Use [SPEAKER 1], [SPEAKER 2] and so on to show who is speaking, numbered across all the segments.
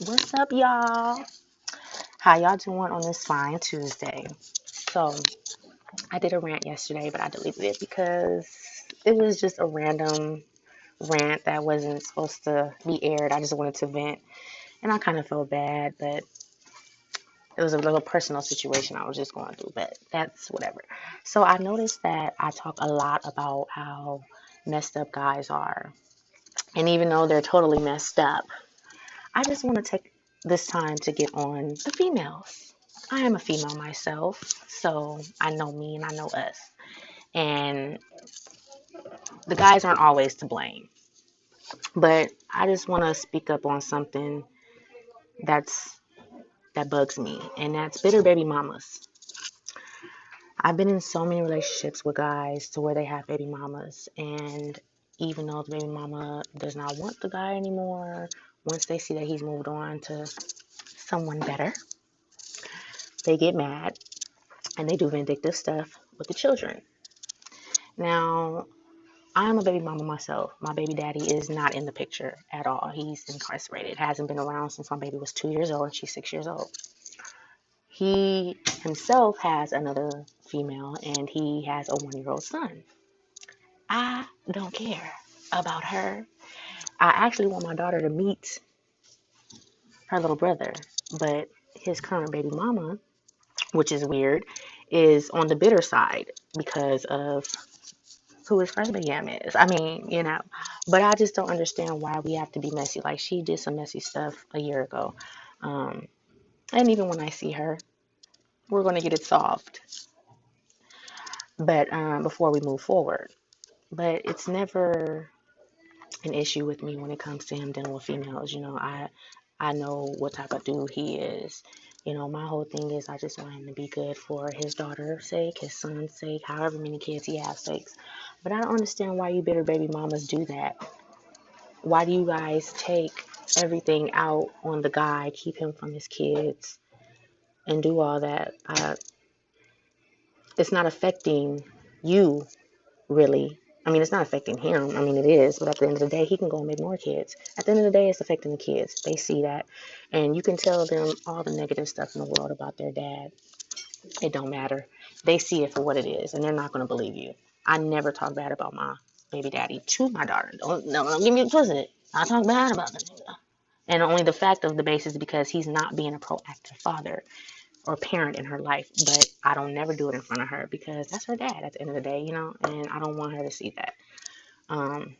[SPEAKER 1] What's up, y'all? How y'all doing on this fine Tuesday? So, I did a rant yesterday, but I deleted it because it was just a random rant that wasn't supposed to be aired. I just wanted to vent, and I kind of felt bad, but it was a little personal situation I was just going through, but that's whatever. So, I noticed that I talk a lot about how messed up guys are, and even though they're totally messed up, I just want to take this time to get on the females. I am a female myself, so I know me and I know us. And the guys aren't always to blame. But I just want to speak up on something that's that bugs me, and that's bitter baby mamas. I've been in so many relationships with guys to where they have baby mamas, and even though the baby mama does not want the guy anymore, once they see that he's moved on to someone better, they get mad and they do vindictive stuff with the children. Now, I'm a baby mama myself. My baby daddy is not in the picture at all. He's incarcerated. Hasn't been around since my baby was 2 years old and she's 6 years old. He himself has another female and he has a 1 year old son. I don't care about her. I actually want my daughter to meet her little brother, but his current baby mama, which is weird, is on the bitter side because of who his first yam is. I mean, but I just don't understand why we have to be messy. Like, she did some messy stuff a year ago. Um, and even when I see her, we're going to get it solved. But before we move forward, but it's never an issue with me when it comes to him dealing with females. I know what type of dude he is. My whole thing is I just want him to be good for his daughter's sake, his son's sake, however many kids he has sakes. But I don't understand why you bitter baby mamas do that. Why do you guys take everything out on the guy, keep him from his kids, and do all that? It's not affecting you, really. I mean, it's not affecting him. I mean, it is, but at the end of the day, he can go and make more kids. At the end of the day, it's affecting the kids. They see that, and you can tell them all the negative stuff in the world about their dad. It don't matter. They see it for what it is, and they're not going to believe you. I never talk bad about my baby daddy to my daughter. Don't give me it twisted. I talk bad about the nigga. And only the fact of the basis is because he's not being a proactive father or parent in her life. But I don't never do it in front of her because that's her dad at the end of the day, and I don't want her to see that. Um,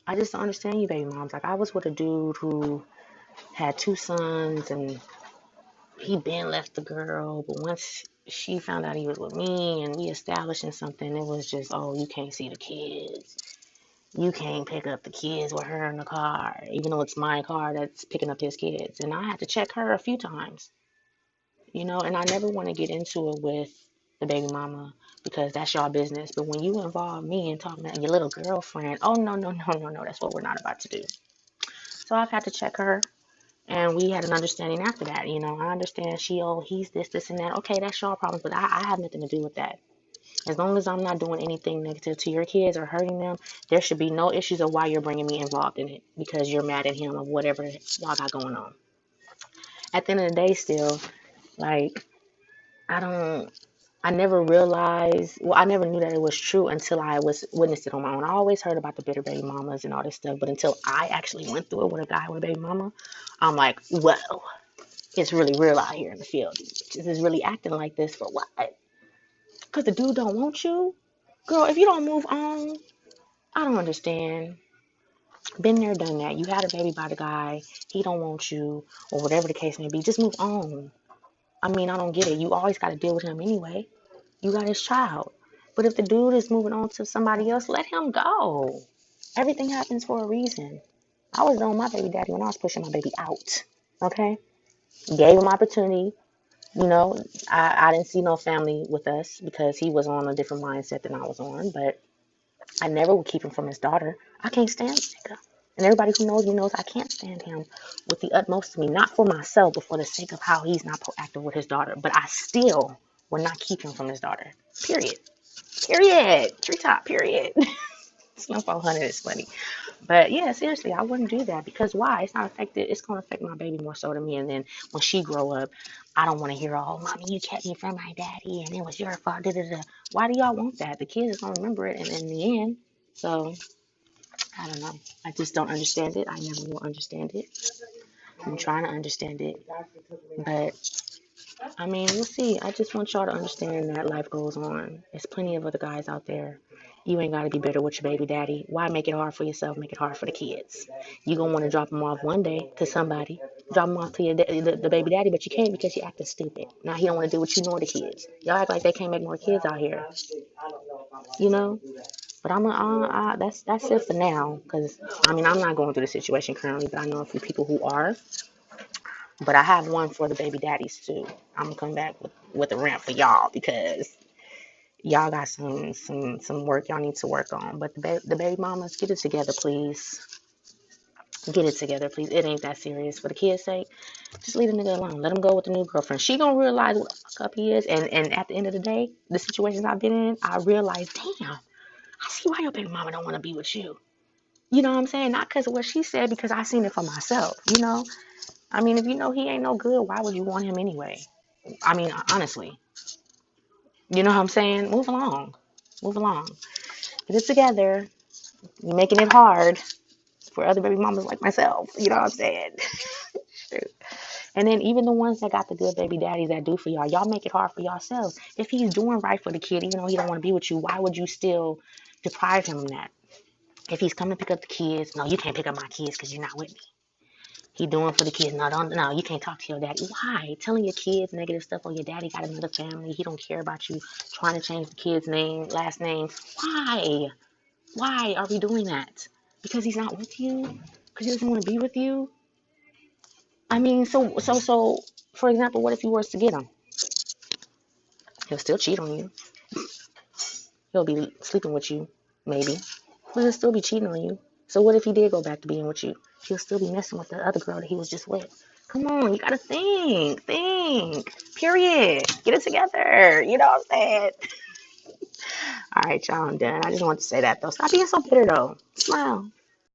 [SPEAKER 1] I just don't understand you, baby moms. Like, I was with a dude who had two sons and he been left the girl, but once she found out he was with me and we establishing something, it was just, oh, you can't see the kids. You can't pick up the kids with her in the car, even though it's my car that's picking up his kids. And I had to check her a few times, and I never want to get into it with the baby mama because that's y'all business. But when you involve me and talking about your little girlfriend, oh, no, no, no, no, no, that's what we're not about to do. So I've had to check her. And we had an understanding after that. I understand he's this, and that. Okay, that's y'all problems, but I have nothing to do with that. As long as I'm not doing anything negative to your kids or hurting them, there should be no issues of why you're bringing me involved in it because you're mad at him or whatever y'all got going on. At the end of the day, still, like, I don't, I never realized, well, I never knew that it was true until I was witnessed it on my own. I always heard about the bitter baby mamas and all this stuff, but until I actually went through it with a guy with a baby mama, I'm like, whoa, it's really real out here in the field. These bitches is really acting like this for what? Because the dude don't want you? Girl, if you don't move on, I don't understand. Been there, done that. You had a baby by the guy. He don't want you, or whatever the case may be. Just move on. I mean, I don't get it. You always got to deal with him anyway. You got his child. But if the dude is moving on to somebody else, let him go. Everything happens for a reason. I was on my baby daddy when I was pushing my baby out. Okay? Gave him opportunity. You know, I didn't see no family with us because he was on a different mindset than I was on, but I never would keep him from his daughter. I can't stand the nigga. And everybody who knows me knows I can't stand him with the utmost of me, not for myself, but for the sake of how he's not proactive with his daughter. But I still will not keep him from his daughter. Period. Period. Treetop, period. Slim 400 is funny. But yeah, seriously, I wouldn't do that because why? It's not affected. It's going to affect my baby more so than me. And then when she grow up, I don't want to hear, oh, mommy, you kept me from my daddy and it was your fault. Da, da, da. Why do y'all want that? The kids is going to remember it and in the end. So I don't know. I just don't understand it. I never will understand it. I'm trying to understand it. But I mean, we'll see. I just want y'all to understand that life goes on. There's plenty of other guys out there. You ain't got to be bitter with your baby daddy. Why make it hard for yourself? Make it hard for the kids. You going to want to drop them off one day to somebody. Drop them off to the baby daddy, but you can't because you acting stupid. Now he don't want to do what you nor the kids. Y'all act like they can't make more kids out here. You know? But that's it for now. Because, I mean, I'm not going through the situation currently, but I know a few people who are. But I have one for the baby daddies too. I'm gonna come back with a rant for y'all because y'all got some work y'all need to work on. But the baby mamas, get it together, please. Get it together, please. It ain't that serious. For the kids' sake, just leave the nigga alone. Let him go with the new girlfriend. She gonna realize what the fuck up he is. And at the end of the day, the situations I've been in, I realize, damn, I see why your baby mama don't want to be with you. You know what I'm saying? Not because of what she said, because I seen it for myself. You know. I mean, if you know he ain't no good, why would you want him anyway? I mean, honestly, you know what I'm saying? Move along. Move along. Get it together. You're making it hard for other baby mamas like myself. You know what I'm saying? And then even the ones that got the good baby daddies that do for y'all, y'all make it hard for yourselves. If he's doing right for the kid, even though he don't want to be with you, why would you still deprive him of that? If he's coming to pick up the kids, no, you can't pick up my kids because you're not with me. He doing for the kids. No, don't. No, you can't talk to your daddy. Why? Telling your kids negative stuff. Oh, your daddy got another family. He don't care about you. Trying to change the kid's name, last name. Why? Why are we doing that? Because he's not with you? Because he doesn't want to be with you? I mean, so. For example, what if you were to get him? He'll still cheat on you. He'll be sleeping with you, maybe. But he'll still be cheating on you. So what if he did go back to being with you? He'll still be messing with the other girl that he was just with. Come on, you gotta think. Think. Period. Get it together. You know what I'm saying? All right, y'all, I'm done. I just want to say that though. Stop being so bitter though. Smile.